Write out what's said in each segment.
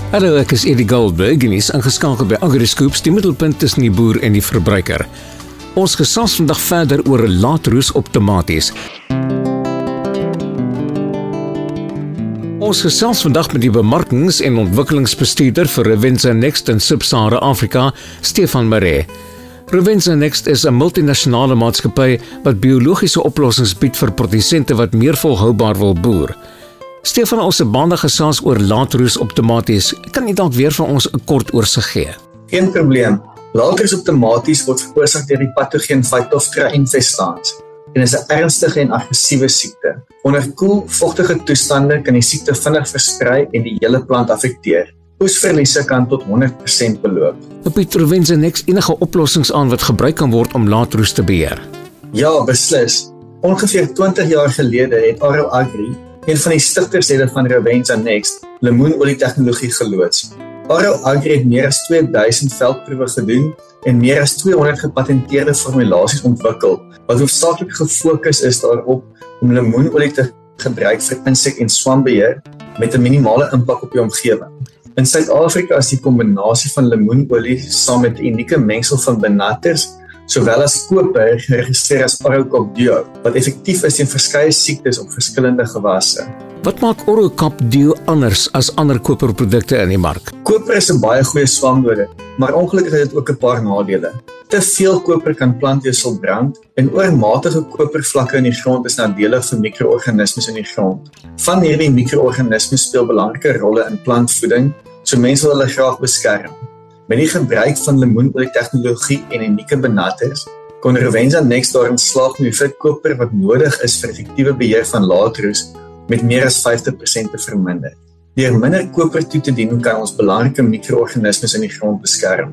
Hallo, ek is Eddie Goldberg en is ingeskakel by AgriScoops, die middelpunt tussen die boer en die verbruiker. Ons gesels vandag verder oor laatroes op tomaties. Ons gesels vandag met die bemarkings- en ontwikkelingsbestuurder vir Revenza Next in Sub-Sahara Afrika, Stefan Maree. Revenza Next is 'n multinasjonale maatskappy wat biologiese oplossings bied vir produsente wat meer volhoubaar wil boer. Stefan, ons het maandag gesels oor laatroes op tomaties. Kan jy dalk weer vir ons 'n kort oorsig gee? Geen probleem. Laatroes op tomaties word veroorsaak deur die patogeen Phytophthora infestans en is 'n ernstige en aggressiewe siekte. Onder koel, vochtige toestande kan die siekte vinnig versprei en die hele plant affekteer. Oesverliese kan tot 100% beloop. Bied Revenza Next enige oplossings aan wat gebruik kan word om laatroes te beheer? Ja, beslis. Ongeveer 20 jaar gelede het Aro Agri, een van die stigterslede van Revenza Next, lemoenolie tegnologie geloods. Aro Agri het meer as 2000 veldproewe gedoen en meer as 200 gepatenteerde formulasies ontwikkel, wat hoofsaaklik gefokus is daarop om lemoenolie te gebruik vir insek- en swambeheer met 'n minimale impak op die omgewing. In Suid-Afrika is die kombinasie van lemoenolie saam met 'n unieke mengsel van benatters, sowel as koper, geregistreer as Orocop Duo, wat effektief is teen verskeie siektes op verskillende gewasse. Wat maak Orocop Duo anders as ander koperprodukte in die mark? Koper is 'n baie goeie swamdode, maar ongelukkig het dit ook 'n paar nadele. Te veel koper kan plantweefsel brand en oormatige kopervlakke in die grond is nadelig vir mikroorganismes in die grond. Van hierdie mikroorganismes speel belangrike rolle in plantvoeding, so mense wil hulle graag beskerm. Met die gebruik van lemoenolie tegnologie en unieke benatters, kon Revenza Next daarin slaag om die hoeveelheid koper wat nodig is vir effektiewe beheer van laatroes met meer as 50% te verminder. Deur minder koper toe te dien, kan ons belangrike mikroorganismes in die grond beskerm.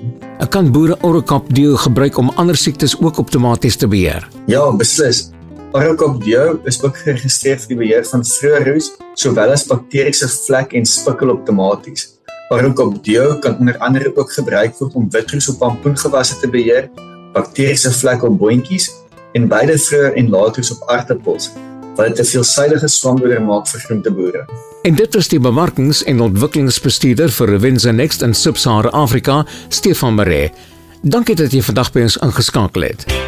Kan boere Orocop Duo gebruik om ander siektes ook op tomaties te beheer? Ja, beslis. Orocop Duo is ook geregistreer vir die beheer van vroeë roes, sowel as bakteriese vlek en spikkel op tomaties. Orocop Duo kan onder andere ook gebruik word om witroes op pampoengewasse te beheer, bakteriese vlek op boontjies en beide vroeë en laatroes op aartappels, wat dit 'n veelsidige swamdoder maak vir groenteboere. En dit was die bemarkings- en ontwikkelingsbestuurder vir Revenza Next in Sub-Sahara Afrika, Stefan Maree. Dankie dat jy vandag by ons ingeskakel het.